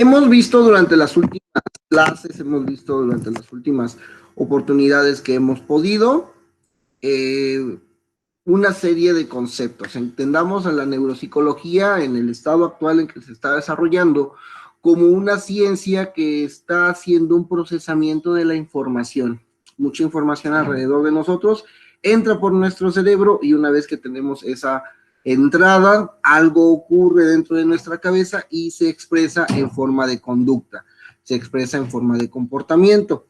Hemos visto durante las últimas clases, hemos visto durante las últimas oportunidades que hemos podido, una serie de conceptos. Entendamos a la neuropsicología en el estado actual en que se está desarrollando como una ciencia que está haciendo un procesamiento de la información. Mucha información alrededor de nosotros entra por nuestro cerebro y una vez que tenemos esa entrada, algo ocurre dentro de nuestra cabeza y se expresa en forma de conducta, se expresa en forma de comportamiento.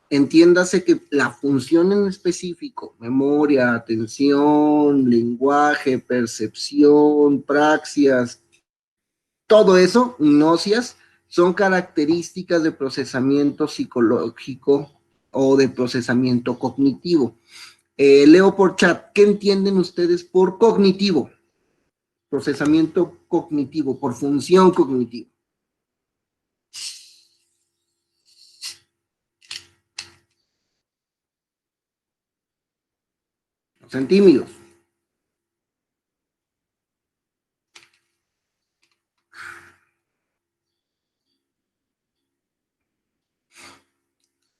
Entiéndase que la función en específico, memoria, atención, lenguaje, percepción, praxias, todo eso, gnosias, son características de procesamiento psicológico o de procesamiento cognitivo. Leo por chat, ¿qué entienden ustedes por cognitivo? Procesamiento cognitivo, por función cognitiva. No sean tímidos.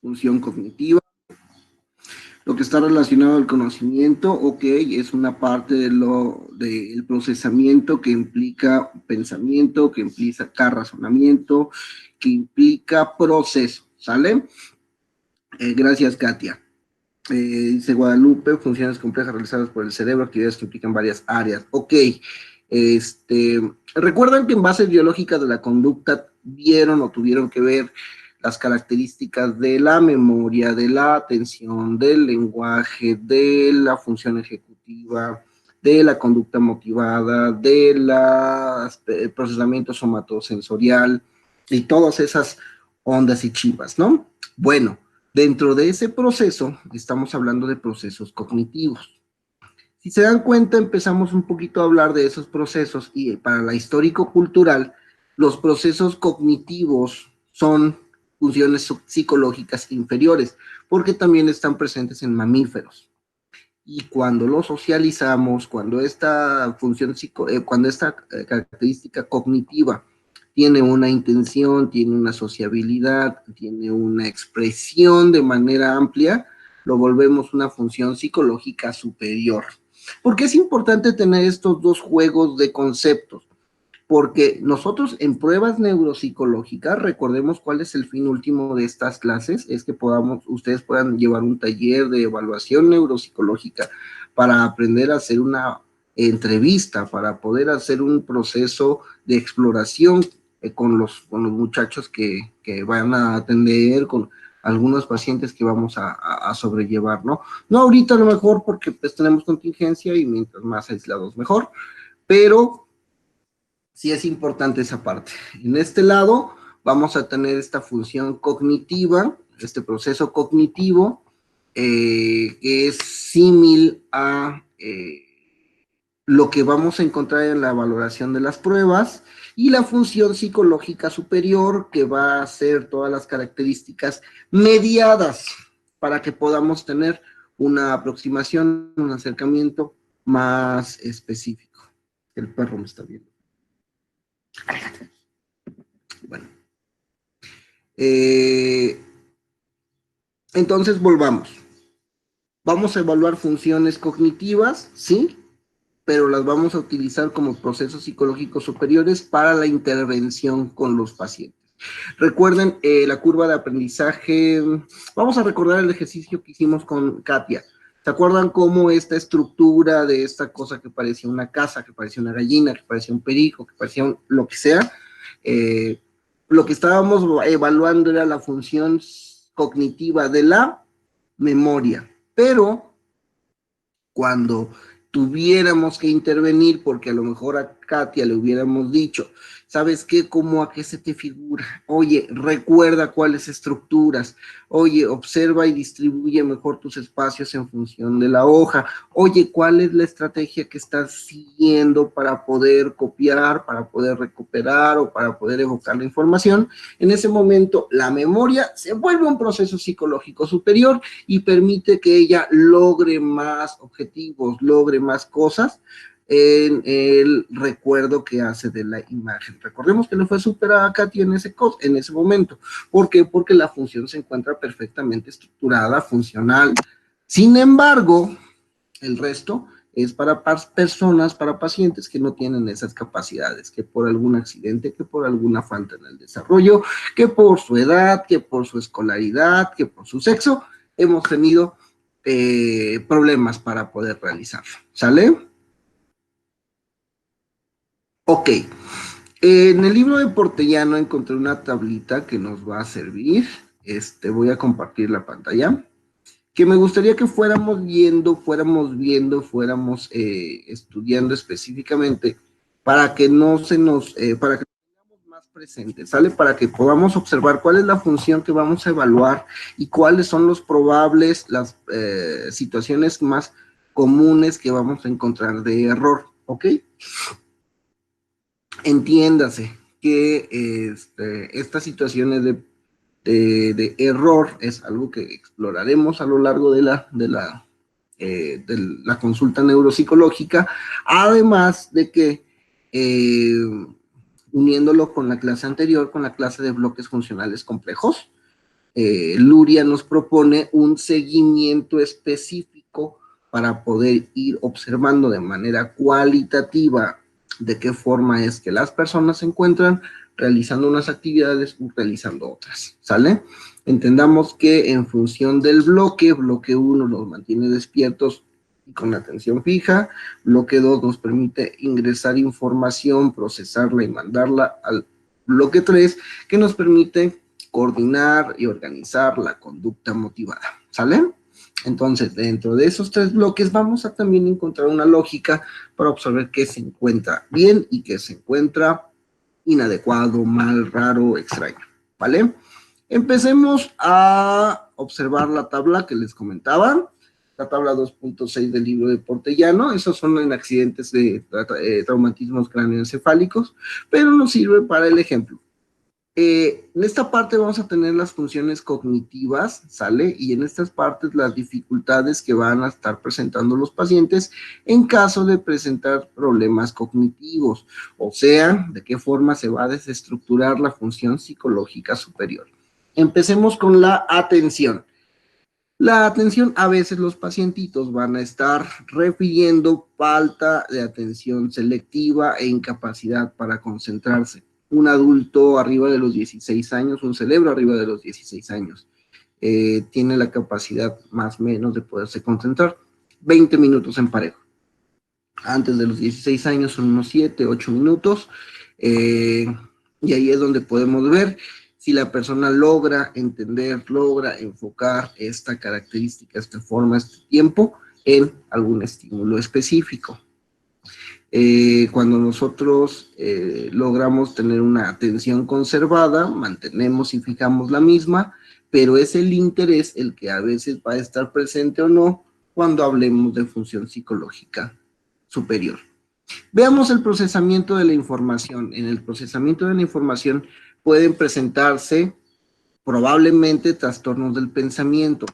Función cognitiva. Lo que está relacionado al conocimiento, ok, es una parte del procesamiento que implica pensamiento, que implica razonamiento, que implica proceso, ¿sale? Gracias, Katia. Dice Guadalupe, funciones complejas realizadas por el cerebro, actividades que implican varias áreas. Ok, recuerdan que en bases biológicas de la conducta vieron o tuvieron que ver las características de la memoria, de la atención, del lenguaje, de la función ejecutiva, de la conducta motivada, del procesamiento somatosensorial y todas esas ondas y chivas, ¿no? Bueno, dentro de ese proceso estamos hablando de procesos cognitivos. Si se dan cuenta, empezamos un poquito a hablar de esos procesos y para la histórico-cultural, los procesos cognitivos son funciones psicológicas inferiores, porque también están presentes en mamíferos. Y cuando lo socializamos, cuando esta característica cognitiva tiene una intención, tiene una sociabilidad, tiene una expresión de manera amplia, lo volvemos una función psicológica superior. ¿Por qué es importante tener estos dos juegos de conceptos? Porque nosotros en pruebas neuropsicológicas, recordemos cuál es el fin último de estas clases, es que ustedes puedan llevar un taller de evaluación neuropsicológica para aprender a hacer una entrevista, para poder hacer un proceso de exploración con los muchachos que van a atender, con algunos pacientes que vamos a sobrellevar, ¿no? No ahorita a lo mejor porque pues tenemos contingencia y mientras más aislados mejor, pero sí es importante esa parte. En este lado vamos a tener esta función cognitiva, este proceso cognitivo, que es símil a lo que vamos a encontrar en la valoración de las pruebas, y la función psicológica superior, que va a ser todas las características mediadas para que podamos tener una aproximación, un acercamiento más específico. El perro me está viendo. Bueno. Entonces volvamos. Vamos a evaluar funciones cognitivas, ¿sí? Pero las vamos a utilizar como procesos psicológicos superiores para la intervención con los pacientes. Recuerden la curva de aprendizaje. Vamos a recordar el ejercicio que hicimos con Katia. ¿Se acuerdan cómo esta estructura de esta cosa que parecía una casa, que parecía una gallina, que parecía un perico, que parecía lo que sea? Lo que estábamos evaluando era la función cognitiva de la memoria, pero cuando tuviéramos que intervenir, porque a lo mejor a Katia le hubiéramos dicho, ¿sabes qué? ¿Cómo a qué se te figura? Oye, recuerda cuáles estructuras. Oye, observa y distribuye mejor tus espacios en función de la hoja. Oye, ¿cuál es la estrategia que estás siguiendo para poder copiar, para poder recuperar o para poder evocar la información? En ese momento, la memoria se vuelve un proceso psicológico superior y permite que ella logre más objetivos, logre más cosas, en el recuerdo que hace de la imagen. Recordemos que le fue superada a Katy en ese momento. ¿Por qué? Porque la función se encuentra perfectamente estructurada, funcional. Sin embargo, el resto es para personas, para pacientes que no tienen esas capacidades, que por algún accidente, que por alguna falta en el desarrollo, que por su edad, que por su escolaridad, que por su sexo, hemos tenido problemas para poder realizarlo. ¿Sale? Ok. En el libro de Portellano encontré una tablita que nos va a servir. Voy a compartir la pantalla, que me gustaría que fuéramos estudiando específicamente para que no se nos, para que tengamos más presente, ¿sale? Para que podamos observar cuál es la función que vamos a evaluar y cuáles son los probables, las situaciones más comunes que vamos a encontrar de error, ¿ok? Entiéndase que estas situaciones de error es algo que exploraremos a lo largo de la consulta neuropsicológica, además de que uniéndolo con la clase anterior, con la clase de bloques funcionales complejos, Luria nos propone un seguimiento específico para poder ir observando de manera cualitativa de qué forma es que las personas se encuentran realizando unas actividades o realizando otras, ¿sale? Entendamos que en función del bloque 1 nos mantiene despiertos y con la atención fija, bloque 2 nos permite ingresar información, procesarla y mandarla al bloque 3, que nos permite coordinar y organizar la conducta motivada, ¿sale? Entonces, dentro de esos 3 bloques vamos a también encontrar una lógica para observar qué se encuentra bien y qué se encuentra inadecuado, mal, raro, extraño, ¿vale? Empecemos a observar la tabla que les comentaba, la tabla 2.6 del libro de Portellano. Esos son en accidentes de traumatismos cráneoencefálicos, pero nos sirve para el ejemplo. En esta parte vamos a tener las funciones cognitivas, ¿sale? Y en estas partes las dificultades que van a estar presentando los pacientes en caso de presentar problemas cognitivos, o sea, de qué forma se va a desestructurar la función psicológica superior. Empecemos con la atención. La atención, a veces los pacientitos van a estar refiriendo falta de atención selectiva e incapacidad para concentrarse. Un adulto arriba de los 16 años, un cerebro arriba de los 16 años, tiene la capacidad más o menos de poderse concentrar 20 minutos en parejo. Antes de los 16 años son unos 7, 8 minutos, y ahí es donde podemos ver si la persona logra entender, logra enfocar esta característica, esta forma, este tiempo en algún estímulo específico. Cuando nosotros logramos tener una atención conservada, mantenemos y fijamos la misma, pero es el interés el que a veces va a estar presente o no cuando hablemos de función psicológica superior. Veamos el procesamiento de la información. En el procesamiento de la información pueden presentarse probablemente trastornos del pensamiento,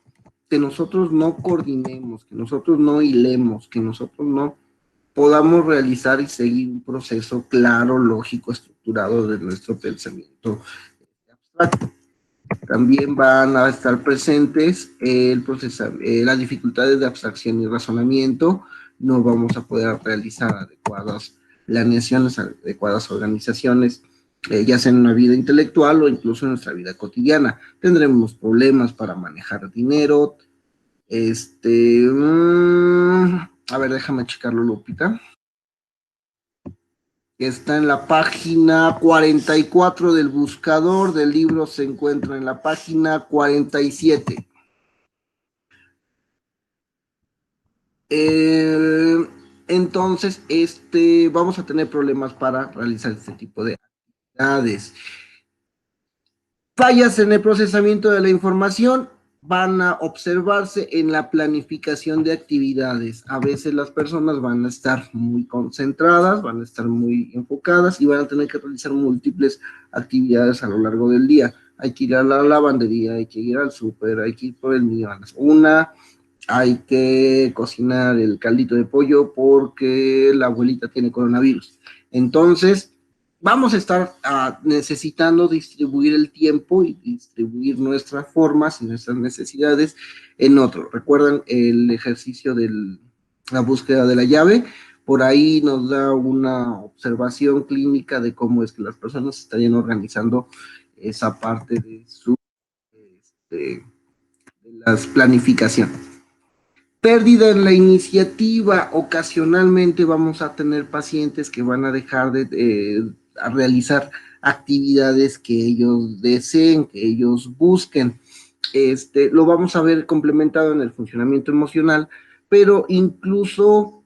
que nosotros no coordinemos, que nosotros no hilemos, que nosotros no podamos realizar y seguir un proceso claro, lógico, estructurado de nuestro pensamiento abstracto. También van a estar presentes las dificultades de abstracción y razonamiento. No vamos a poder realizar adecuadas planeaciones, adecuadas organizaciones, ya sea en una vida intelectual o incluso en nuestra vida cotidiana. Tendremos problemas para manejar dinero. A ver, déjame checarlo, Lupita. Está en la página 44 del buscador del libro, se encuentra en la página 47. Entonces, vamos a tener problemas para realizar este tipo de actividades. Fallas en el procesamiento de la información van a observarse en la planificación de actividades. A veces las personas van a estar muy concentradas, van a estar muy enfocadas y van a tener que realizar múltiples actividades a lo largo del día. Hay que ir a la lavandería, hay que ir al súper, hay que ir por el niño a las 1, hay que cocinar el caldito de pollo porque la abuelita tiene coronavirus. Entonces, vamos a estar necesitando distribuir el tiempo y distribuir nuestras formas y nuestras necesidades en otro. ¿Recuerdan el ejercicio de la búsqueda de la llave? Por ahí nos da una observación clínica de cómo es que las personas estarían organizando esa parte de su de las planificaciones. Pérdida en la iniciativa. Ocasionalmente vamos a tener pacientes que van a dejar de a realizar actividades que ellos deseen, que ellos busquen. Lo vamos a ver complementado en el funcionamiento emocional, pero incluso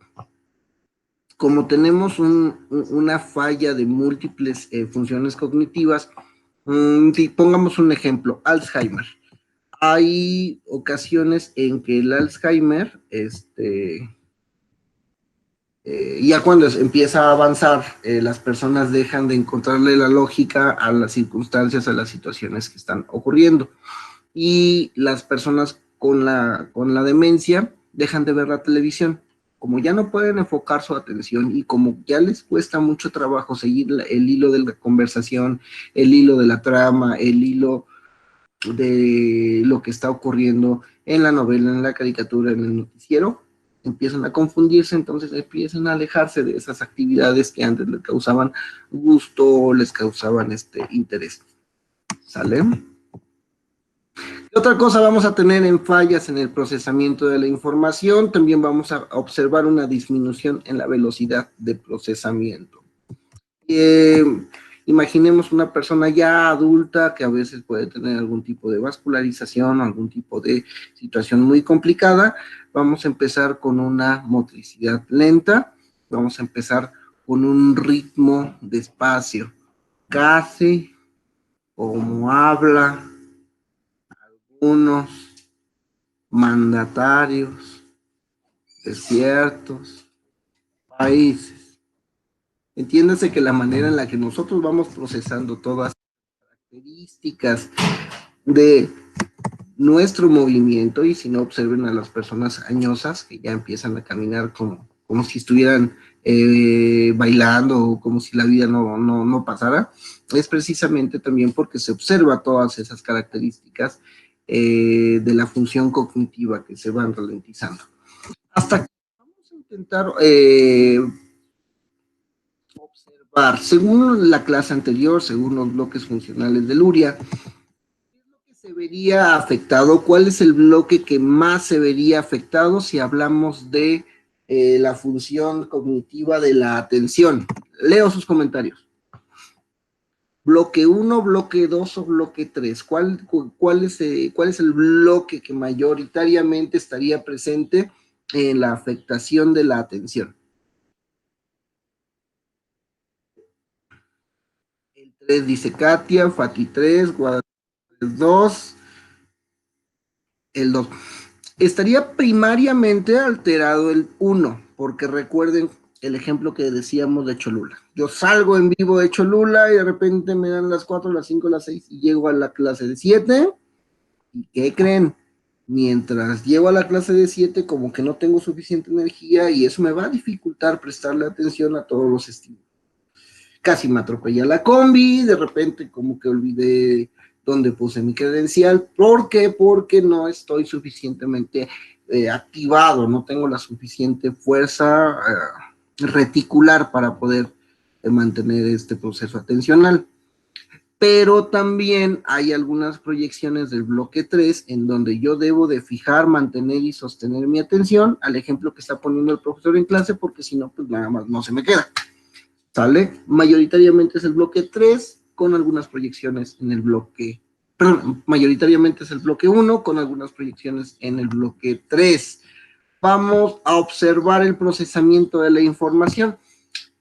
como tenemos una falla de múltiples funciones cognitivas, pongamos un ejemplo, Alzheimer. Hay ocasiones en que el Alzheimer, ya cuando empieza a avanzar, las personas dejan de encontrarle la lógica a las circunstancias, a las situaciones que están ocurriendo. Y las personas con la demencia dejan de ver la televisión. Como ya no pueden enfocar su atención y como ya les cuesta mucho trabajo seguir el hilo de la conversación, el hilo de la trama, el hilo de lo que está ocurriendo en la novela, en la caricatura, en el noticiero, empiezan a confundirse, entonces empiezan a alejarse de esas actividades que antes les causaban gusto, les causaban interés. ¿Sale? ¿Qué otra cosa vamos a tener en fallas en el procesamiento de la información? También vamos a observar una disminución en la velocidad de procesamiento. Imaginemos una persona ya adulta que a veces puede tener algún tipo de vascularización, algún tipo de situación muy complicada. Vamos a empezar con una motricidad lenta, vamos a empezar con un ritmo despacio, casi como habla algunos mandatarios de ciertos países. Entiéndase que la manera en la que nosotros vamos procesando todas las características de nuestro movimiento, y si no observen a las personas añosas que ya empiezan a caminar como si estuvieran bailando o como si la vida no pasara, es precisamente también porque se observa todas esas características de la función cognitiva que se van ralentizando. Hasta que vamos a intentar observar, según la clase anterior, según los bloques funcionales de Luria, ¿qué es lo que se vería afectado? ¿Cuál es el bloque que más se vería afectado si hablamos de la función cognitiva de la atención? Leo sus comentarios. Bloque 1, bloque 2 o bloque 3. ¿Cuál es el bloque que mayoritariamente estaría presente en la afectación de la atención? El 3 dice Katia, Fati 3, Guadalupe 2, el 2. Estaría primariamente alterado el 1, porque recuerden el ejemplo que decíamos de Cholula. Yo salgo en vivo de Cholula y de repente me dan las 4, las 5, las 6 y llego a la clase de 7. ¿Y qué creen? Mientras llego a la clase de 7, como que no tengo suficiente energía y eso me va a dificultar prestarle atención a todos los estímulos. Casi me atropella la combi, de repente como que olvidé dónde puse mi credencial. ¿Por qué? Porque no estoy suficientemente activado, no tengo la suficiente fuerza reticular para poder mantener este proceso atencional. Pero también hay algunas proyecciones del bloque 3 en donde yo debo de fijar, mantener y sostener mi atención al ejemplo que está poniendo el profesor en clase, porque si no, pues nada más no se me queda. ¿Sale? Mayoritariamente es el bloque 3 con algunas proyecciones en el bloque, perdón, mayoritariamente es el bloque 1 con algunas proyecciones en el bloque 3. Vamos a observar el procesamiento de la información.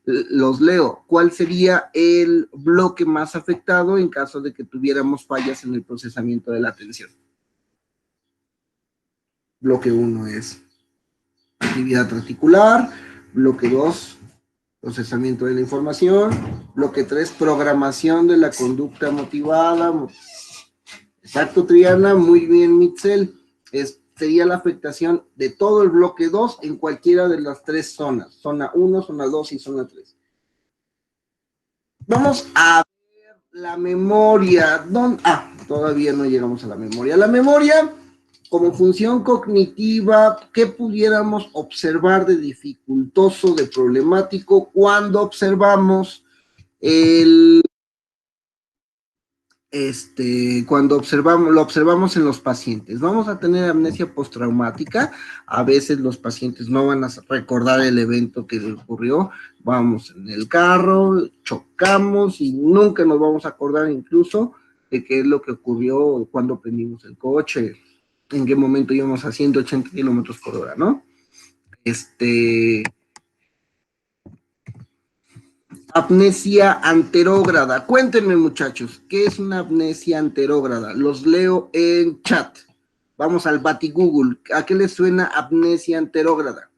Los leo. ¿Cuál sería el bloque más afectado en caso de que tuviéramos fallas en el procesamiento de la atención? Bloque 1 es actividad reticular, bloque 2, procesamiento de la información, bloque 3, programación de la conducta motivada. Exacto, Triana, muy bien, Mitzel. Es sería la afectación de todo el bloque 2 en cualquiera de las tres zonas, zona 1, zona 2 y zona 3. Vamos a ver la memoria. Todavía no llegamos a la memoria. La memoria, como función cognitiva, ¿qué pudiéramos observar de dificultoso, de problemático cuando observamos el lo observamos en los pacientes? Vamos a tener amnesia postraumática. A veces los pacientes no van a recordar el evento que les ocurrió. Vamos en el carro, chocamos y nunca nos vamos a acordar incluso de qué es lo que ocurrió cuando prendimos el coche, en qué momento íbamos a 180 kilómetros por hora, ¿no? Amnesia anterógrada. Cuéntenme, muchachos, ¿qué es una amnesia anterógrada? Los leo en chat. Vamos al Batigoogle. ¿A qué les suena amnesia anterógrada?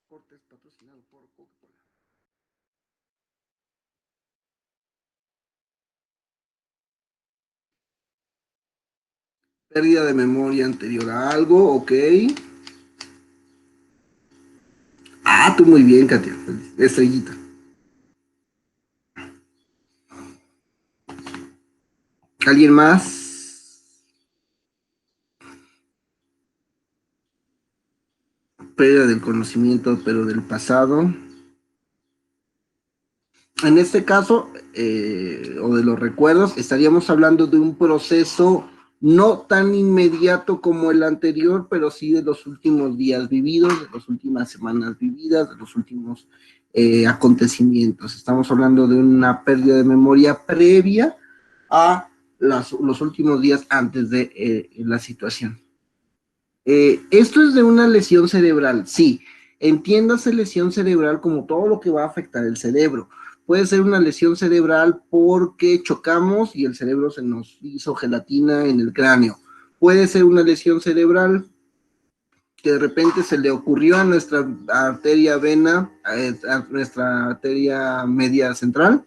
Cortes patrocinado por Coca-Cola. Pérdida de memoria anterior a algo, ok. Tú muy bien, Katia. Estrellita. ¿Alguien más? Pérdida del conocimiento, pero del pasado. En este caso, o de los recuerdos, estaríamos hablando de un proceso no tan inmediato como el anterior, pero sí de los últimos días vividos, de las últimas semanas vividas, de los últimos acontecimientos. Estamos hablando de una pérdida de memoria previa a los últimos días antes de la situación. Esto es de una lesión cerebral, sí. Entiéndase lesión cerebral como todo lo que va a afectar el cerebro. Puede ser una lesión cerebral porque chocamos y el cerebro se nos hizo gelatina en el cráneo. Puede ser una lesión cerebral que de repente se le ocurrió a nuestra arteria vena, a nuestra arteria media central,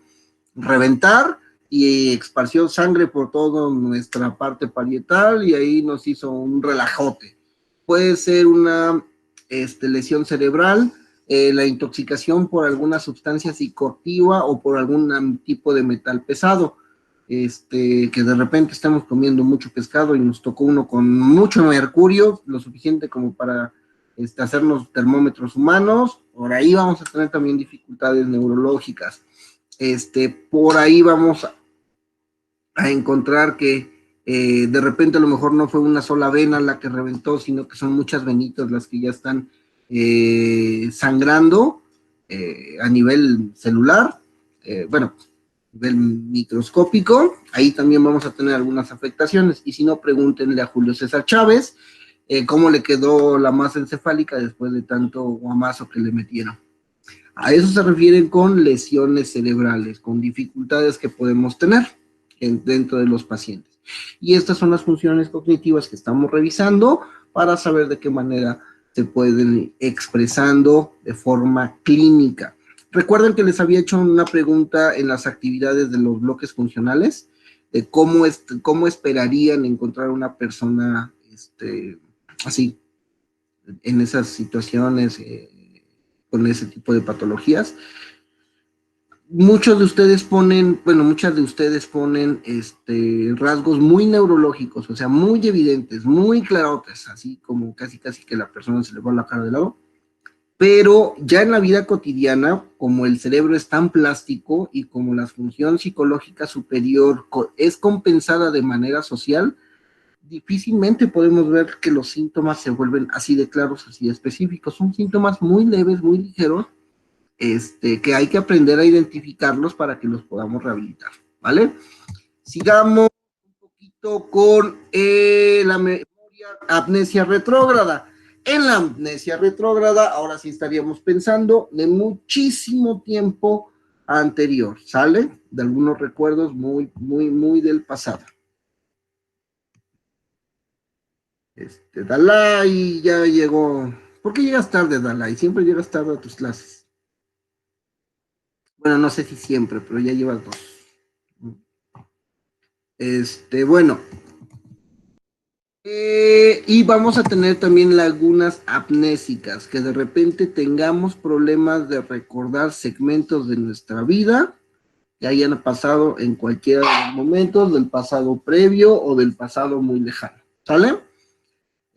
reventar y esparció sangre por toda nuestra parte parietal y ahí nos hizo un relajote. Puede ser una lesión cerebral, la intoxicación por alguna sustancia psicoactiva o por algún tipo de metal pesado. Que de repente estamos comiendo mucho pescado y nos tocó uno con mucho mercurio, lo suficiente como para hacernos termómetros humanos. Por ahí vamos a tener también dificultades neurológicas. Por ahí vamos a encontrar que de repente a lo mejor no fue una sola vena la que reventó, sino que son muchas venitas las que ya están sangrando a nivel celular, bueno, nivel microscópico. Ahí también vamos a tener algunas afectaciones, y si no, pregúntenle a Julio César Chávez cómo le quedó la masa encefálica después de tanto guamazo que le metieron. A eso se refieren con lesiones cerebrales, con dificultades que podemos tener dentro de los pacientes. Y estas son las funciones cognitivas que estamos revisando para saber de qué manera se pueden ir expresando de forma clínica. Recuerden que les había hecho una pregunta en las actividades de los bloques funcionales, de cómo esperarían encontrar una persona así, en esas situaciones, con ese tipo de patologías. Muchas de ustedes ponen rasgos muy neurológicos, o sea, muy evidentes, muy clarotes, así como casi que la persona se le va la cara de lado. Pero ya en la vida cotidiana, como el cerebro es tan plástico y como la función psicológica superior es compensada de manera social, difícilmente podemos ver que los síntomas se vuelven así de claros, así de específicos. Son síntomas muy leves, muy ligeros, que hay que aprender a identificarlos para que los podamos rehabilitar, ¿vale? Sigamos un poquito con la memoria amnesia retrógrada. En la amnesia retrógrada, ahora sí estaríamos pensando de muchísimo tiempo anterior, ¿sale? De algunos recuerdos muy, muy, muy del pasado. Dalai ya llegó. ¿Por qué llegas tarde, Dalai? Siempre llegas tarde a tus clases. Bueno, no sé si siempre, pero ya llevas dos. Bueno. Y vamos a tener también lagunas amnésicas, que de repente tengamos problemas de recordar segmentos de nuestra vida que hayan pasado en cualquiera de los momentos del pasado previo o del pasado muy lejano, ¿sale?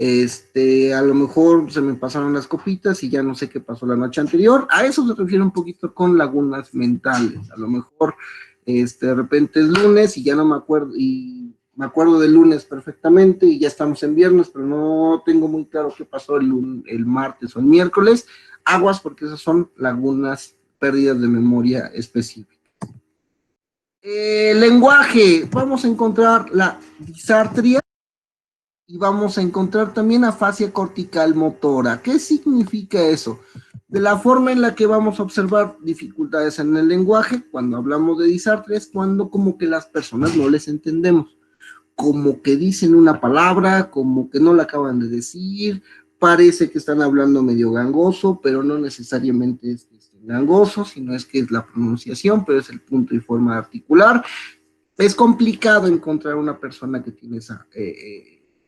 A lo mejor se me pasaron las copitas y ya no sé qué pasó la noche anterior. A eso se refiere un poquito con lagunas mentales. A lo mejor, de repente es lunes y ya no me acuerdo, y me acuerdo del lunes perfectamente y ya estamos en viernes, pero no tengo muy claro qué pasó el martes o el miércoles. Aguas, porque esas son lagunas, pérdidas de memoria específicas. Lenguaje, vamos a encontrar la disartria y vamos a encontrar también afasia cortical motora. ¿Qué significa eso? De la forma en la que vamos a observar dificultades en el lenguaje, cuando hablamos de disartria, es cuando como que las personas no les entendemos, como que dicen una palabra, como que no la acaban de decir, parece que están hablando medio gangoso, pero no necesariamente es que estén gangoso, sino es que es la pronunciación, pero es el punto y forma de articular. Es complicado encontrar una persona que tiene esa,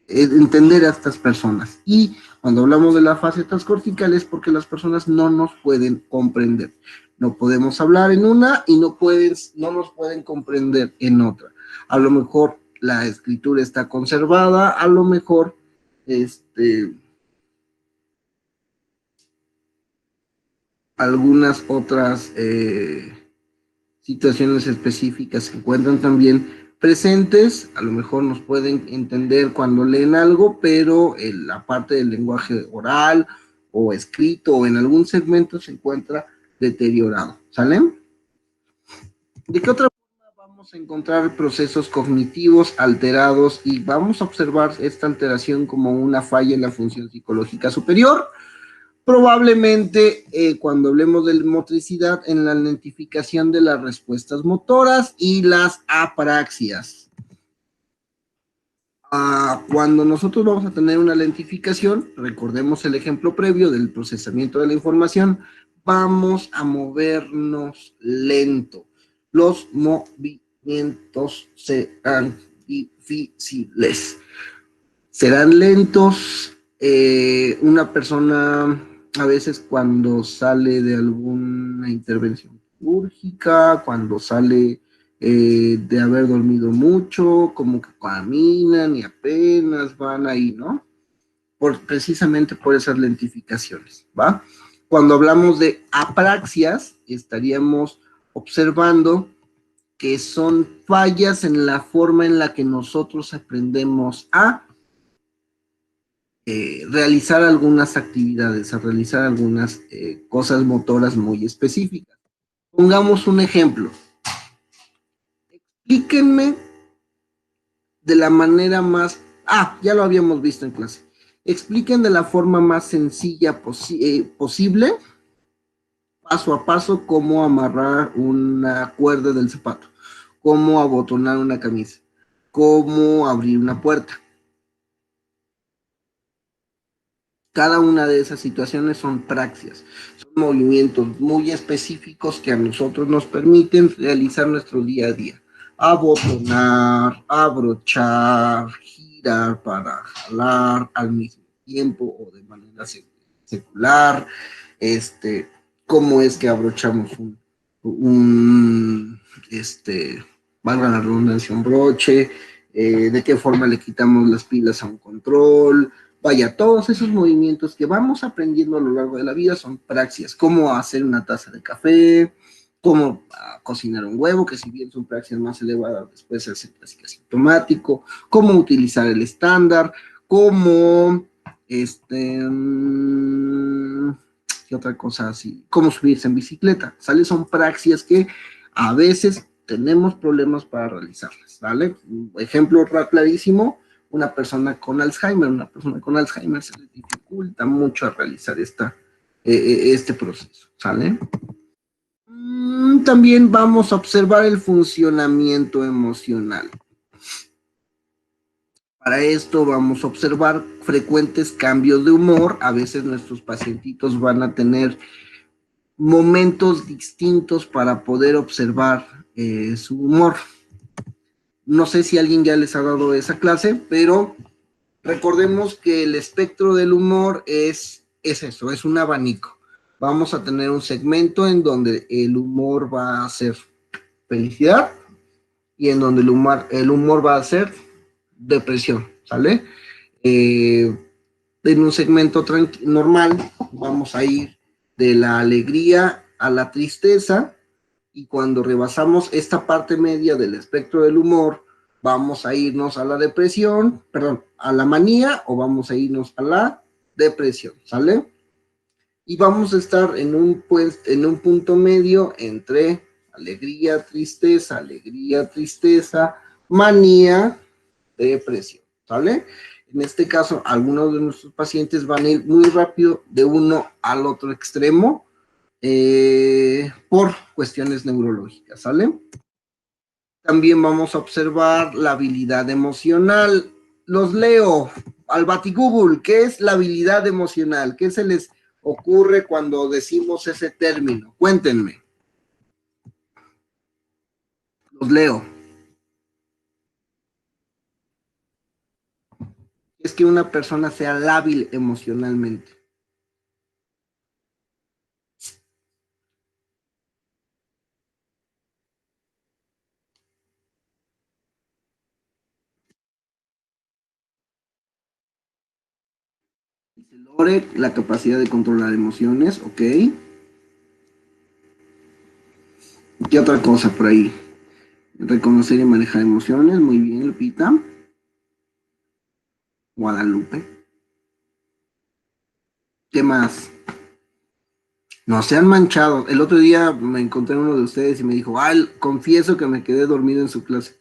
entender a estas personas. Y cuando hablamos de las facetas corticales, porque las personas no nos pueden comprender. No podemos hablar en una y no nos pueden comprender en otra. A lo mejor la escritura está conservada, a lo mejor algunas otras situaciones específicas se encuentran también presentes, a lo mejor nos pueden entender cuando leen algo, pero la parte del lenguaje oral o escrito o en algún segmento se encuentra deteriorado, ¿sale? ¿De qué otra forma vamos a encontrar procesos cognitivos alterados y vamos a observar esta alteración como una falla en la función psicológica superior? Probablemente cuando hablemos de motricidad en la lentificación de las respuestas motoras y las apraxias. Cuando nosotros vamos a tener una lentificación, recordemos el ejemplo previo del procesamiento de la información, vamos a movernos lento. Los movimientos serán difíciles. Serán lentos. Una persona a veces cuando sale de alguna intervención quirúrgica, cuando sale de haber dormido mucho, como que caminan y apenas van ahí, ¿no? Precisamente por esas lentificaciones, ¿va? Cuando hablamos de apraxias, estaríamos observando que son fallas en la forma en la que nosotros aprendemos a realizar algunas actividades, a realizar algunas cosas motoras muy específicas. Pongamos un ejemplo. Explíquenme de la manera más... ya lo habíamos visto en clase. Expliquen de la forma más sencilla posible, paso a paso, cómo amarrar una cuerda del zapato, cómo abotonar una camisa, cómo abrir una puerta. Cada una de esas situaciones son praxias, son movimientos muy específicos que a nosotros nos permiten realizar nuestro día a día. Abotonar, abrochar, girar para jalar al mismo tiempo o de manera secular. Cómo es que abrochamos valga la redundancia, un broche, de qué forma le quitamos las pilas a un control. Vaya, todos esos movimientos que vamos aprendiendo a lo largo de la vida son praxias. Cómo hacer una taza de café, cómo cocinar un huevo, que si bien son praxias más elevadas, después se hace casi automático, cómo utilizar el estándar, cómo, ¿qué otra cosa así? Cómo subirse en bicicleta, ¿sale? Son praxias que a veces tenemos problemas para realizarlas, ¿vale? Un ejemplo clarísimo, una persona con Alzheimer se le dificulta mucho a realizar este proceso, ¿sale? También vamos a observar el funcionamiento emocional. Para esto vamos a observar frecuentes cambios de humor. A veces nuestros pacientitos van a tener momentos distintos para poder observar su humor. No sé si alguien ya les ha dado esa clase, pero recordemos que el espectro del humor es eso, es un abanico. Vamos a tener un segmento en donde el humor va a ser felicidad y en donde el humor va a ser depresión, ¿sale? En un segmento normal vamos a ir de la alegría a la tristeza, y cuando rebasamos esta parte media del espectro del humor, vamos a irnos a la depresión, perdón, a la manía, o vamos a irnos a la depresión, ¿sale? Y vamos a estar en un punto medio entre alegría, tristeza, manía, depresión, ¿sale? En este caso, algunos de nuestros pacientes van a ir muy rápido de uno al otro extremo por cuestiones neurológicas, ¿sale? También vamos a observar la habilidad emocional. Los leo al Batigoogle. ¿Qué es la habilidad emocional? ¿Qué se les ocurre cuando decimos ese término? Cuéntenme. Los leo. Es que una persona sea lábil emocionalmente. Y se logre la capacidad de controlar emociones, ¿ok? ¿Qué otra cosa por ahí? Reconocer y manejar emociones, muy bien, Lupita. Guadalupe. ¿Qué más? No sean manchados. El otro día me encontré uno de ustedes y me dijo, confieso que me quedé dormido en su clase.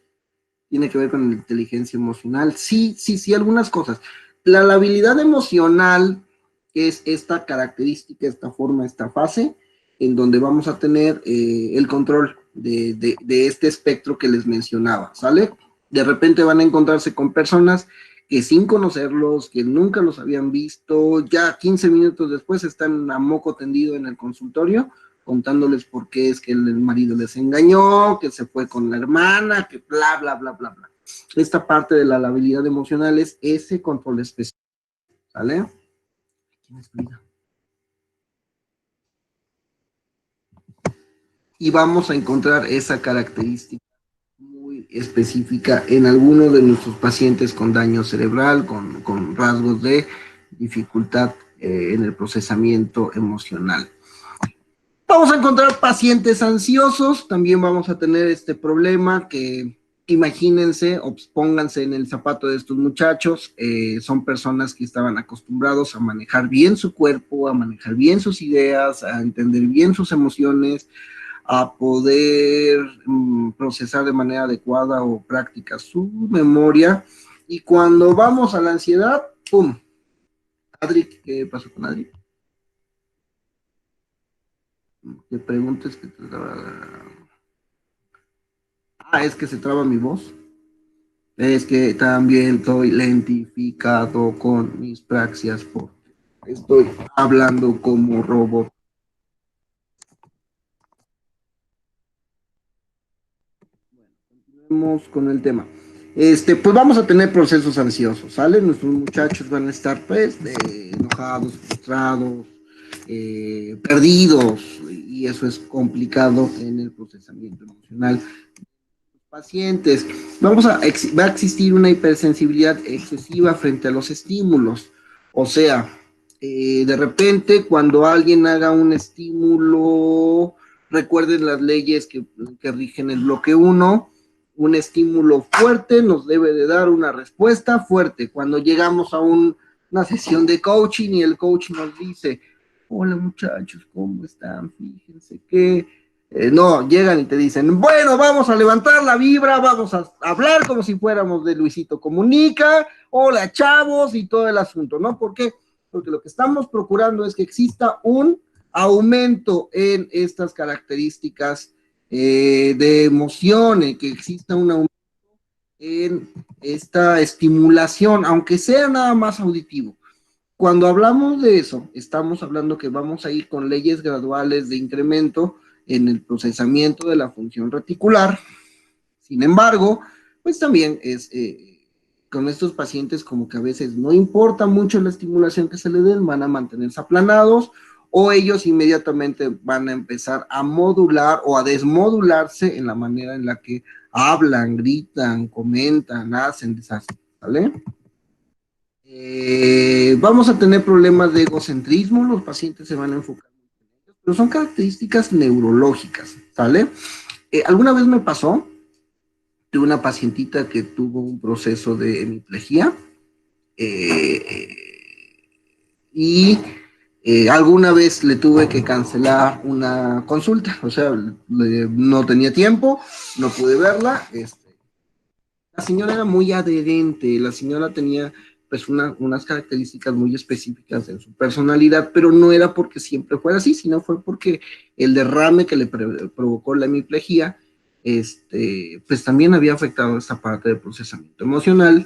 Tiene que ver con la inteligencia emocional. Sí, sí, sí, algunas cosas. La habilidad emocional es esta característica, esta forma, esta fase, en donde vamos a tener el control de este espectro que les mencionaba, ¿sale? De repente van a encontrarse con personas que sin conocerlos, que nunca los habían visto, ya 15 minutos después están a moco tendido en el consultorio, contándoles por qué es que el marido les engañó, que se fue con la hermana, que bla, bla, bla, bla, bla. Esta parte de la habilidad emocional es ese control especial, ¿vale? ¿Quién es Frida? Y vamos a encontrar esa característica muy específica en algunos de nuestros pacientes con daño cerebral, con rasgos de dificultad en el procesamiento emocional. Vamos a encontrar pacientes ansiosos, también vamos a tener este problema que imagínense o pónganse en el zapato de estos muchachos, son personas que estaban acostumbrados a manejar bien su cuerpo, a manejar bien sus ideas, a entender bien sus emociones, a poder procesar de manera adecuada o práctica su memoria, y cuando vamos a la ansiedad, ¡pum! Adri, ¿qué pasó con Adri? Te preguntes que te es que se traba mi voz. Es que también estoy lentificado con mis praxias porque estoy hablando como robot. Continuemos con el tema. Pues vamos a tener procesos ansiosos, ¿sale? Nuestros muchachos van a estar, pues, enojados, frustrados, perdidos, y eso es complicado en el procesamiento emocional. Pacientes, va a existir una hipersensibilidad excesiva frente a los estímulos. O sea, de repente cuando alguien haga un estímulo, recuerden las leyes que rigen el bloque 1, un estímulo fuerte nos debe de dar una respuesta fuerte. Cuando llegamos a una sesión de coaching y el coach nos dice, hola muchachos, ¿cómo están? Fíjense que no, llegan y te dicen, bueno, vamos a levantar la vibra, vamos a hablar como si fuéramos de Luisito Comunica, hola chavos y todo el asunto, ¿no? ¿Por qué? Porque lo que estamos procurando es que exista un aumento en estas características de emoción, que exista un aumento en esta estimulación, aunque sea nada más auditivo. Cuando hablamos de eso, estamos hablando que vamos a ir con leyes graduales de incremento en el procesamiento de la función reticular. Sin embargo, pues también con estos pacientes como que a veces no importa mucho la estimulación que se le den, van a mantenerse aplanados o ellos inmediatamente van a empezar a modular o a desmodularse en la manera en la que hablan, gritan, comentan, hacen, deshacen, ¿vale? Vamos a tener problemas de egocentrismo, los pacientes se van a enfocar, pero son características neurológicas, ¿sale? Alguna vez me pasó, tuve una pacientita que tuvo un proceso de hemiplegia eh, y alguna vez le tuve que cancelar una consulta, o sea, no tenía tiempo, no pude verla, la señora era muy adherente, la señora tenía pues unas características muy específicas en su personalidad, pero no era porque siempre fuera así, sino fue porque el derrame que le provocó la hemiplegia, pues también había afectado esta parte del procesamiento emocional,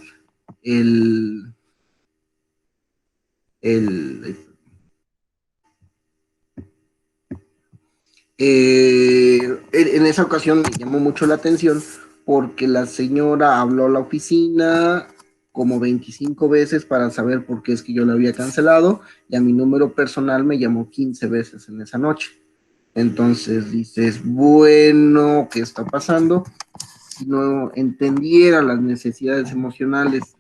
el, el en esa ocasión me llamó mucho la atención porque la señora habló a la oficina como 25 veces para saber por qué es que yo la había cancelado y a mi número personal me llamó 15 veces en esa noche. Entonces dices, bueno, ¿qué está pasando? Si no entendiera las necesidades emocionales,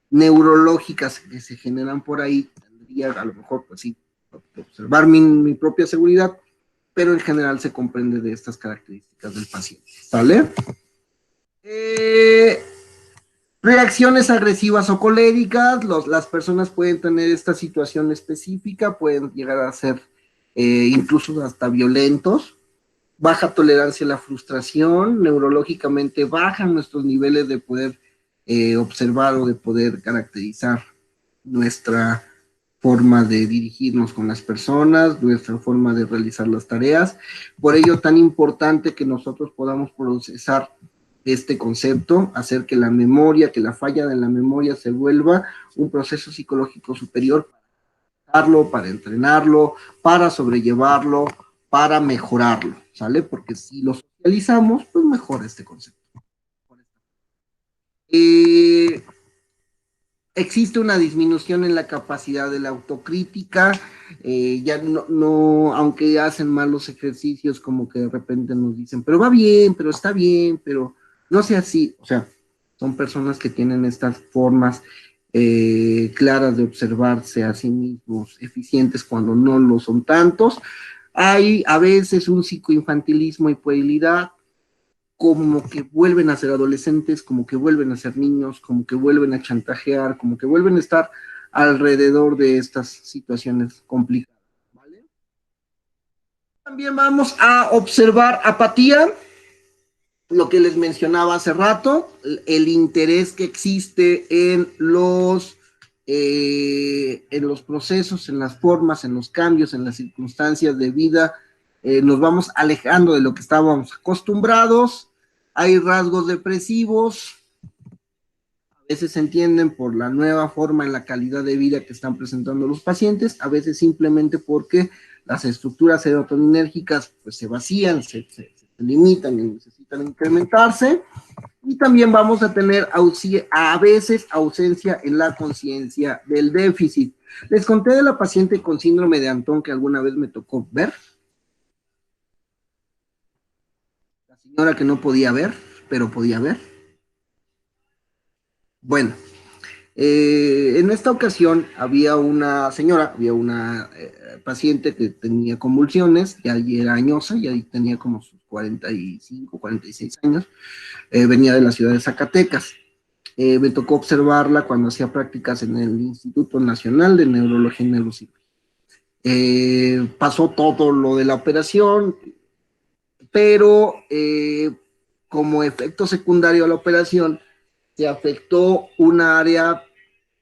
neurológicas que se generan por ahí, tendría a lo mejor, pues sí, observar mi propia seguridad, pero en general se comprende de estas características del paciente. ¿Sale? Eh, Reacciones agresivas o coléricas, las personas pueden tener esta situación específica, pueden llegar a ser incluso hasta violentos. Baja tolerancia a la frustración, neurológicamente bajan nuestros niveles de poder observar o de poder caracterizar nuestra forma de dirigirnos con las personas, nuestra forma de realizar las tareas. Por ello, tan importante que nosotros podamos procesar este concepto, hacer que la memoria, que la falla de la memoria se vuelva un proceso psicológico superior para entrenarlo, para sobrellevarlo, para mejorarlo, ¿sale? Porque si lo socializamos, pues mejora este concepto. Eh, Existe una disminución en la capacidad de la autocrítica, ya aunque hacen malos ejercicios, como que de repente nos dicen, pero va bien, pero está bien, pero no sea así, o sea, son personas que tienen estas formas claras de observarse a sí mismos, eficientes cuando no lo son tantos. Hay a veces un psicoinfantilismo y puerilidad, como que vuelven a ser adolescentes, como que vuelven a ser niños, como que vuelven a chantajear, como que vuelven a estar alrededor de estas situaciones complicadas, ¿vale? También vamos a observar apatía, lo que les mencionaba hace rato, el interés que existe en los procesos, en las formas, en los cambios, en las circunstancias de vida, nos vamos alejando de lo que estábamos acostumbrados, hay rasgos depresivos, a veces se entienden por la nueva forma en la calidad de vida que están presentando los pacientes, a veces simplemente porque las estructuras serotoninérgicas pues se vacían, se limitan y necesitan incrementarse. Y también vamos a tener a veces ausencia en la conciencia del déficit. Les conté de la paciente con síndrome de Antón que alguna vez me tocó ver. La señora que no podía ver, pero podía ver. Bueno, en esta ocasión había una paciente que tenía convulsiones, ya era añosa, ya tenía como sus 45, 46 años, venía de la ciudad de Zacatecas. Me tocó observarla cuando hacía prácticas en el Instituto Nacional de Neurología y Neurociencia. Pasó todo lo de la operación, pero como efecto secundario a la operación, se afectó una área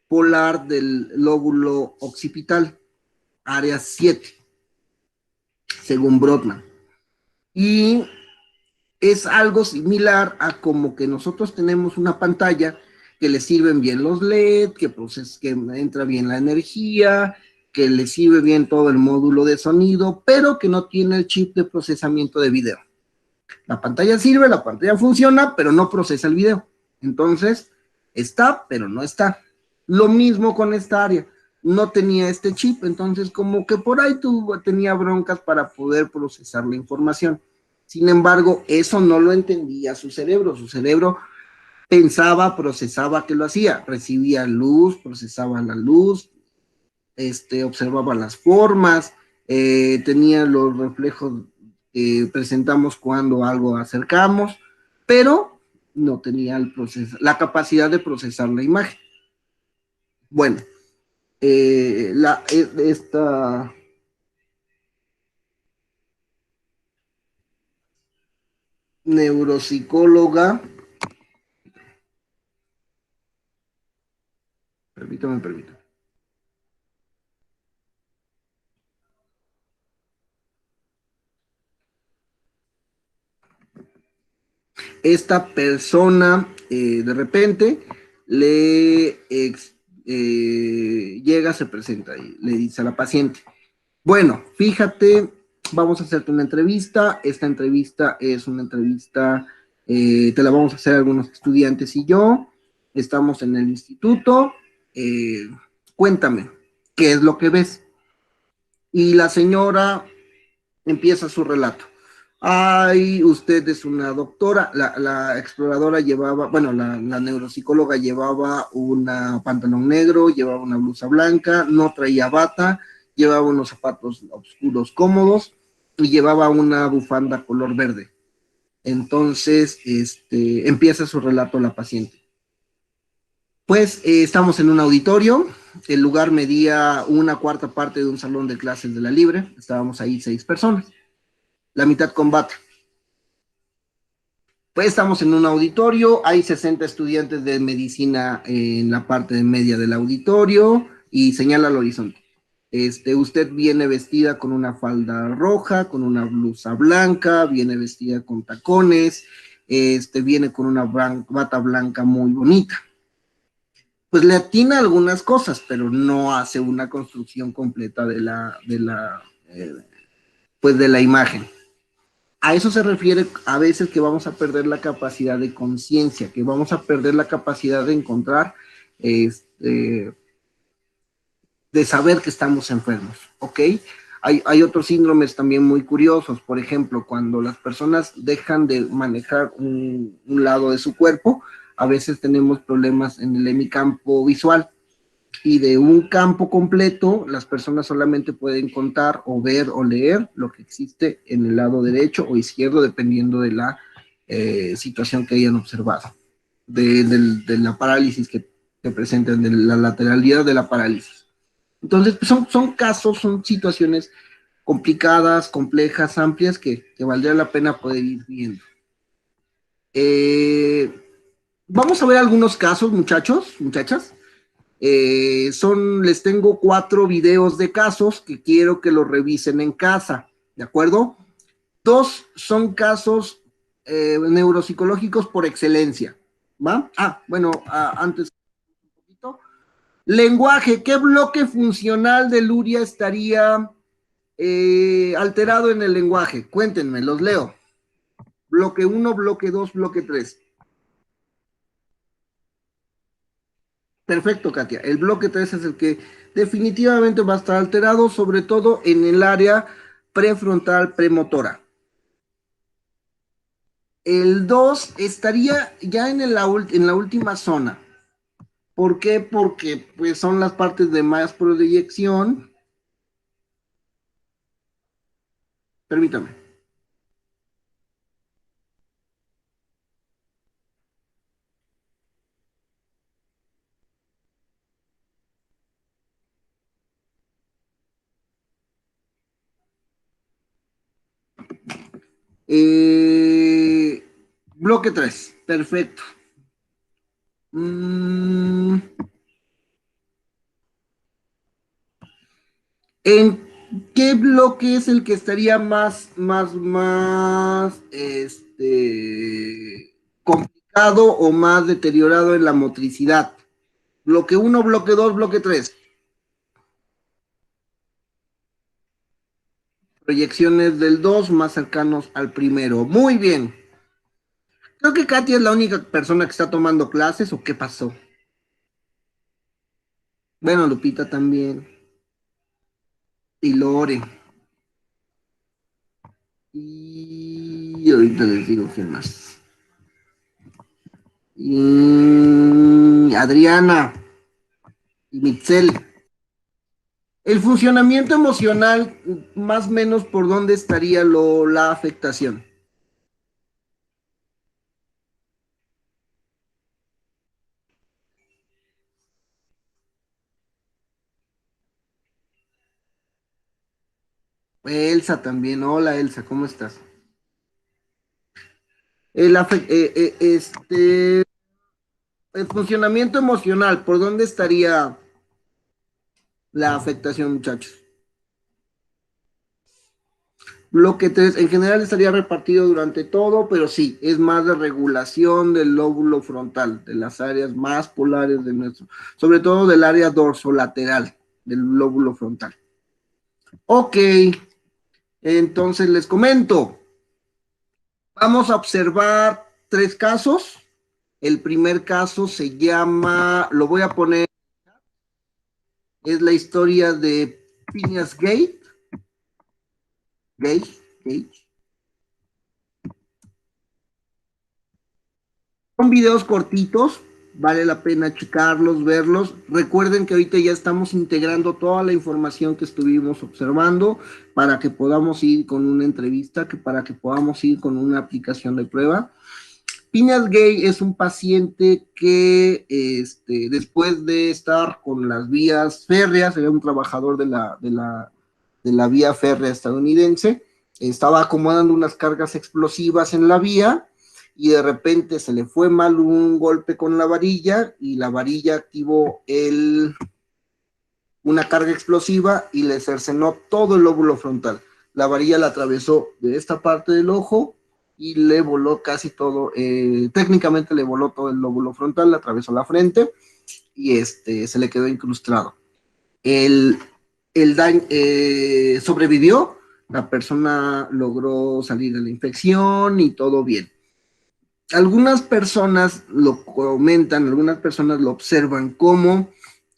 polar del lóbulo occipital, área 7, según Brodmann. Y es algo similar a como que nosotros tenemos una pantalla que le sirven bien los LED, que entra bien la energía, que le sirve bien todo el módulo de sonido, pero que no tiene el chip de procesamiento de video. La pantalla sirve, la pantalla funciona, pero no procesa el video. Entonces, está, pero no está. Lo mismo con esta área. No tenía este chip, entonces como que por ahí tenía broncas para poder procesar la información. Sin embargo, eso no lo entendía su cerebro. Su cerebro pensaba, procesaba que lo hacía. Recibía luz, procesaba la luz, observaba las formas, tenía los reflejos que presentamos cuando algo acercamos, pero no tenía la capacidad de procesar la imagen. Bueno, esta neuropsicóloga, permítame. Esta persona de repente llega, se presenta y le dice a la paciente, bueno, fíjate, vamos a hacerte una entrevista. Esta entrevista es una entrevista, te la vamos a hacer algunos estudiantes y yo. Estamos en el instituto. eh, Cuéntame, ¿qué es lo que ves? Y la señora empieza su relato. Ay, usted es una doctora. La exploradora llevaba, bueno, la neuropsicóloga llevaba un pantalón negro, llevaba una blusa blanca, no traía bata, llevaba unos zapatos oscuros cómodos y llevaba una bufanda color verde. Entonces, empieza su relato la paciente. Pues estamos en un auditorio, el lugar medía una cuarta parte de un salón de clases de la Libre, estábamos ahí 6 personas, la mitad con bata. Pues estamos en un auditorio, hay 60 estudiantes de medicina en la parte de media del auditorio y señala al horizonte. Usted viene vestida con una falda roja, con una blusa blanca, viene vestida con tacones, viene con una bata blanca muy bonita. Pues le atina algunas cosas, pero no hace una construcción completa pues de la imagen. A eso se refiere a veces que vamos a perder la capacidad de conciencia, que vamos a perder la capacidad de encontrar, de saber que estamos enfermos, ¿ok? Hay otros síndromes también muy curiosos, por ejemplo, cuando las personas dejan de manejar un lado de su cuerpo, a veces tenemos problemas en el hemicampo visual, y de un campo completo, las personas solamente pueden contar o ver o leer lo que existe en el lado derecho o izquierdo, dependiendo de la situación que hayan observado, de la parálisis que presentan, de la lateralidad de la parálisis. Entonces, pues son casos, son situaciones complicadas, complejas, amplias, que valdría la pena poder ir viendo. Vamos a ver algunos casos, muchachos, muchachas. Les tengo 4 videos de casos que quiero que los revisen en casa, ¿de acuerdo? 2 son casos neuropsicológicos por excelencia, ¿va? Bueno, antes un poquito. Lenguaje, ¿qué bloque funcional de Luria estaría alterado en el lenguaje? Cuéntenme, los leo. Bloque 1, bloque 2, bloque 3. Perfecto, Katia. El bloque 3 es el que definitivamente va a estar alterado, sobre todo en el área prefrontal premotora. El 2 estaría ya en la última zona. ¿Por qué? Porque pues, son las partes de más proyección. Permítame. Bloque 3. Perfecto. ¿En qué bloque es el que estaría más complicado? o más deteriorado en la motricidad. Bloque 1, bloque 2, bloque 3. Proyecciones del 2 más cercanos al primero. Muy bien. Creo que Katia es la única persona que está tomando clases, ¿o qué pasó? Bueno, Lupita también. Y Lore. Y ahorita les digo quién más. Y Adriana y Mitzel. El funcionamiento emocional, más o menos por dónde estaría la afectación. Elsa también. Hola Elsa, ¿cómo estás? El funcionamiento emocional, ¿por dónde estaría la afectación, muchachos? Bloque 3, en general estaría repartido durante todo, pero sí, es más de regulación del lóbulo frontal, de las áreas más polares de nuestro, sobre todo del área dorsolateral del lóbulo frontal. Ok, entonces les comento, vamos a observar 3 casos. El primer caso se llama, lo voy a poner, es la historia de Phineas Gage. Son videos cortitos, vale la pena checarlos, verlos. Recuerden que ahorita ya estamos integrando toda la información que estuvimos observando para que podamos ir con una entrevista, para que podamos ir con una aplicación de prueba. Phineas Gage es un paciente que después de estar con las vías férreas, era un trabajador de la vía férrea estadounidense, estaba acomodando unas cargas explosivas en la vía y de repente se le fue mal un golpe con la varilla y la varilla activó una carga explosiva y le cercenó todo el lóbulo frontal. La varilla la atravesó de esta parte del ojo y le voló casi todo, técnicamente le voló todo el lóbulo frontal, le atravesó la frente y se le quedó incrustado. El, el daño sobrevivió, la persona logró salir de la infección y todo bien. Algunas personas lo comentan, algunas personas lo observan como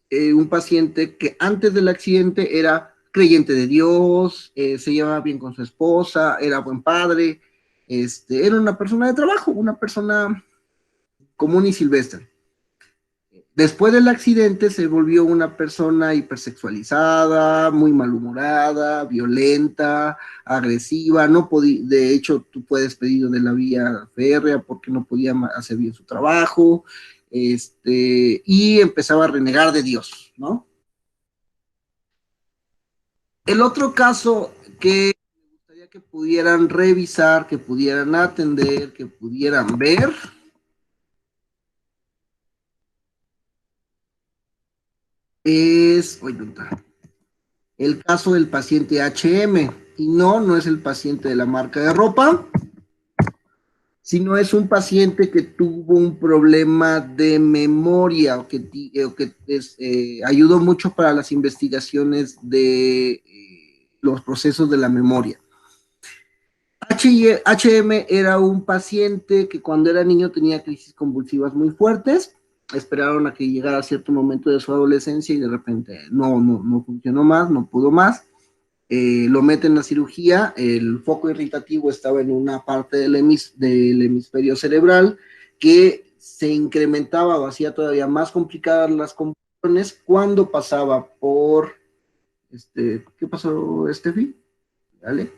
un paciente que antes del accidente era creyente de Dios, se llevaba bien con su esposa, era buen padre, era una persona de trabajo, una persona común y silvestre. Después del accidente se volvió una persona hipersexualizada, muy malhumorada, violenta, agresiva, no podía, de hecho tú puedes pedir de la vía férrea porque no podía hacer bien su trabajo, y empezaba a renegar de Dios, ¿no? El otro caso que me gustaría que pudieran revisar, que pudieran atender, que pudieran ver, es, oye, el caso del paciente HM. Y no, no es el paciente de la marca de ropa, sino es un paciente que tuvo un problema de memoria o que ayudó mucho para las investigaciones de los procesos de la memoria. HM era un paciente que cuando era niño tenía crisis convulsivas muy fuertes, esperaron a que llegara a cierto momento de su adolescencia y de repente no funcionó más, no pudo más, lo meten en la cirugía, el foco irritativo estaba en una parte del hemisferio cerebral que se incrementaba o hacía todavía más complicadas las convulsiones cuando pasaba por, ¿qué pasó, Steffi? ¿Vale?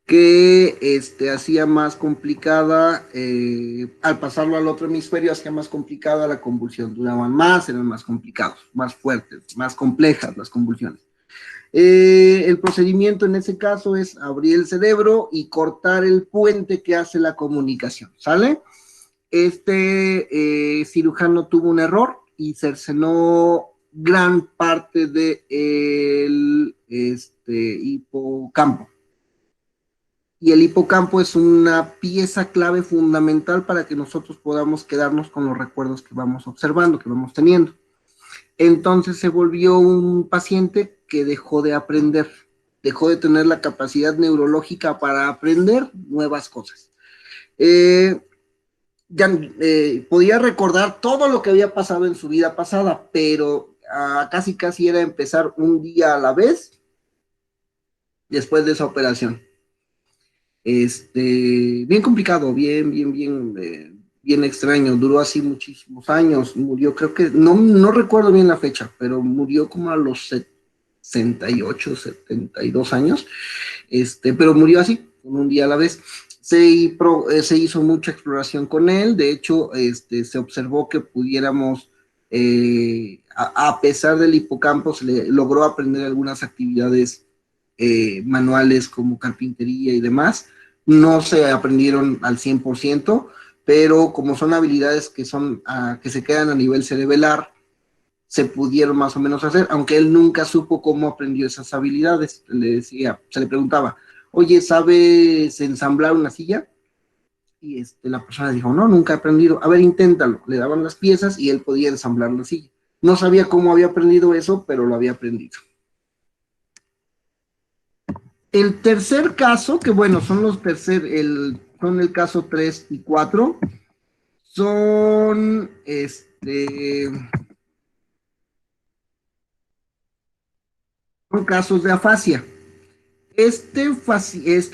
Que hacía más complicada, al pasarlo al otro hemisferio, hacía más complicada la convulsión, duraban más, eran más complicados, más fuertes, más complejas las convulsiones. El procedimiento en ese caso es abrir el cerebro y cortar el puente que hace la comunicación, ¿sale? Cirujano tuvo un error y cercenó gran parte del hipocampo. Y el hipocampo es una pieza clave fundamental para que nosotros podamos quedarnos con los recuerdos que vamos observando, que vamos teniendo. Entonces se volvió un paciente que dejó de aprender, dejó de tener la capacidad neurológica para aprender nuevas cosas. Ya podía recordar todo lo que había pasado en su vida pasada, pero casi era empezar un día a la vez después de esa operación. Bien complicado, bien extraño, duró así muchísimos años, murió, creo que, no recuerdo bien la fecha, pero murió como a los 68, 72 años, pero murió así, con un día a la vez. Se hizo mucha exploración con él, de hecho, se observó que pudiéramos, a pesar del hipocampo, se le logró aprender algunas actividades manuales como carpintería y demás. No se aprendieron al 100%, pero como son habilidades que se quedan a nivel cerebelar, se pudieron más o menos hacer, aunque él nunca supo cómo aprendió esas habilidades. Se le preguntaba, oye, ¿sabes ensamblar una silla? Y la persona dijo, no, nunca he aprendido. A ver, inténtalo. Le daban las piezas y él podía ensamblar la silla. No sabía cómo había aprendido eso, pero lo había aprendido. El tercer caso, que bueno, son el caso 3 y 4, son son casos de afasia. Este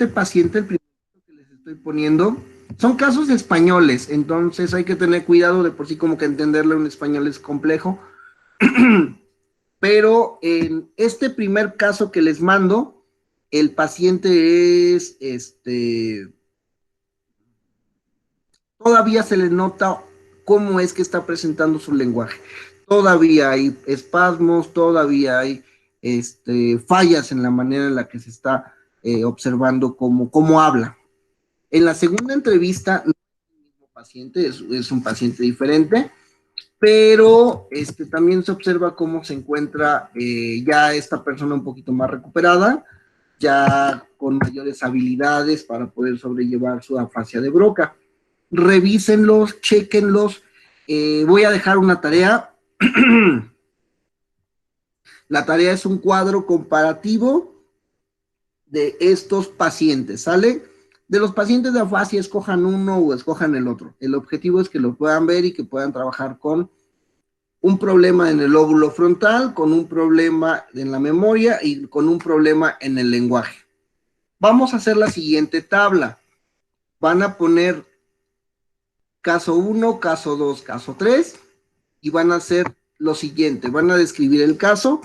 paciente, el primero que les estoy poniendo, son casos españoles, entonces hay que tener cuidado, de por sí como que entenderle un español es complejo, pero en este primer caso que les mando, el paciente es, todavía se le nota cómo es que está presentando su lenguaje. Todavía hay espasmos, todavía hay fallas en la manera en la que se está observando cómo habla. En la segunda entrevista, no es el mismo paciente, es un paciente diferente, pero también se observa cómo se encuentra ya esta persona un poquito más recuperada, ya con mayores habilidades para poder sobrellevar su afasia de Broca. Revísenlos, chequenlos. Voy a dejar una tarea. La tarea es un cuadro comparativo de estos pacientes, ¿sale? De los pacientes de afasia, escojan uno o escojan el otro. El objetivo es que lo puedan ver y que puedan trabajar con un problema en el lóbulo frontal, con un problema en la memoria y con un problema en el lenguaje. Vamos a hacer la siguiente tabla. Van a poner caso 1, caso 2, caso 3, y van a hacer lo siguiente, van a describir el caso,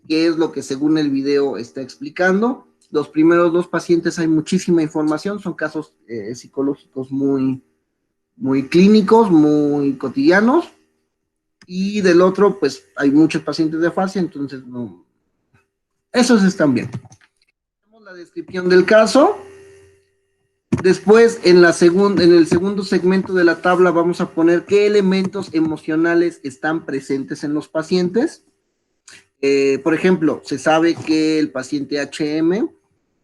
que es lo que según el video está explicando. Los primeros dos pacientes hay muchísima información, son casos psicológicos muy clínicos, muy cotidianos, y del otro, pues hay muchos pacientes de afasia, entonces no, esos están bien. Tenemos la descripción del caso. Después, en el segundo segmento de la tabla, vamos a poner qué elementos emocionales están presentes en los pacientes. Por ejemplo, se sabe que el paciente HM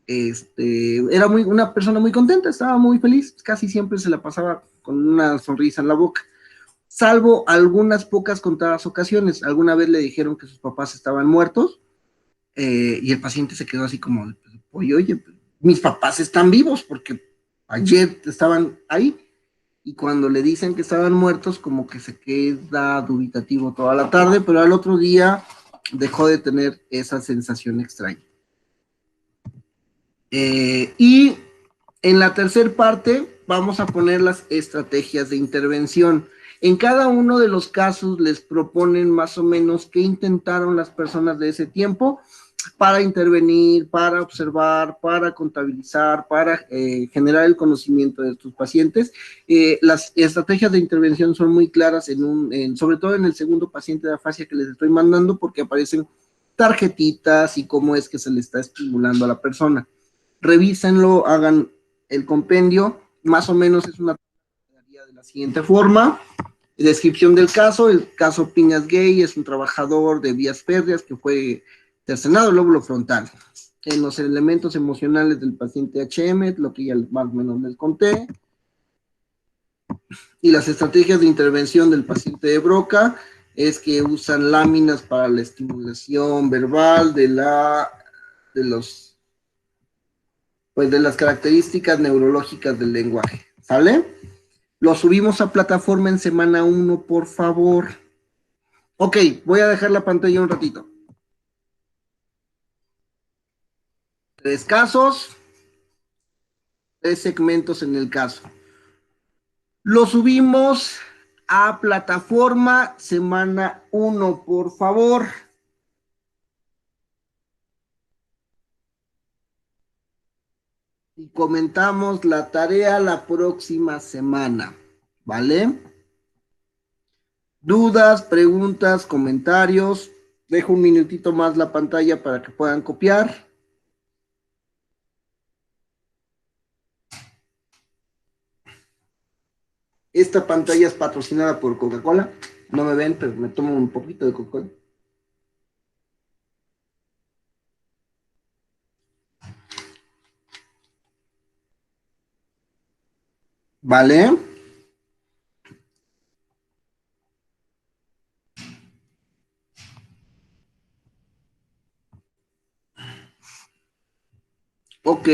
era una persona muy contenta, estaba muy feliz, casi siempre se la pasaba con una sonrisa en la boca, salvo algunas pocas contadas ocasiones. Alguna vez le dijeron que sus papás estaban muertos y el paciente se quedó así como, oye, mis papás están vivos porque ayer estaban ahí, y cuando le dicen que estaban muertos, como que se queda dubitativo toda la tarde, pero al otro día dejó de tener esa sensación extraña. Y en la tercera parte vamos a poner las estrategias de intervención. En cada uno de los casos les proponen más o menos qué intentaron las personas de ese tiempo para intervenir, para observar, para contabilizar, para generar el conocimiento de estos pacientes. Las estrategias de intervención son muy claras, sobre todo en el segundo paciente de afasia que les estoy mandando, porque aparecen tarjetitas y cómo es que se le está estimulando a la persona. Revísenlo, hagan el compendio, más o menos es una de la siguiente forma. Descripción del caso: el caso Piñas Gay es un trabajador de vías férreas que fue cercenado el lóbulo frontal. en los elementos emocionales del paciente HM, lo que ya más o menos les conté, y las estrategias de intervención del paciente de Broca es que usan láminas para la estimulación verbal de los, pues de las características neurológicas del lenguaje, ¿sale? Lo subimos a plataforma en semana 1, por favor. Ok, voy a dejar la pantalla un ratito. 3 casos, 3 segmentos en el caso. Lo subimos a plataforma semana 1, por favor. Y comentamos la tarea la próxima semana, ¿vale? Dudas, preguntas, comentarios. Dejo un minutito más la pantalla para que puedan copiar. Esta pantalla es patrocinada por Coca-Cola. No me ven, pero me tomo un poquito de Coca-Cola. ¿Vale? Ok.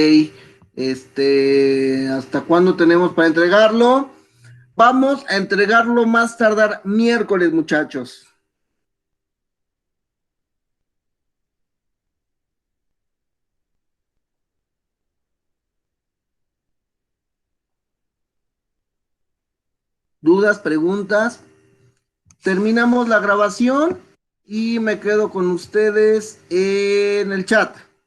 ¿Hasta cuándo tenemos para entregarlo? Vamos a entregarlo más tardar miércoles, muchachos. ¿Dudas, preguntas? Terminamos la grabación y me quedo con ustedes en el chat.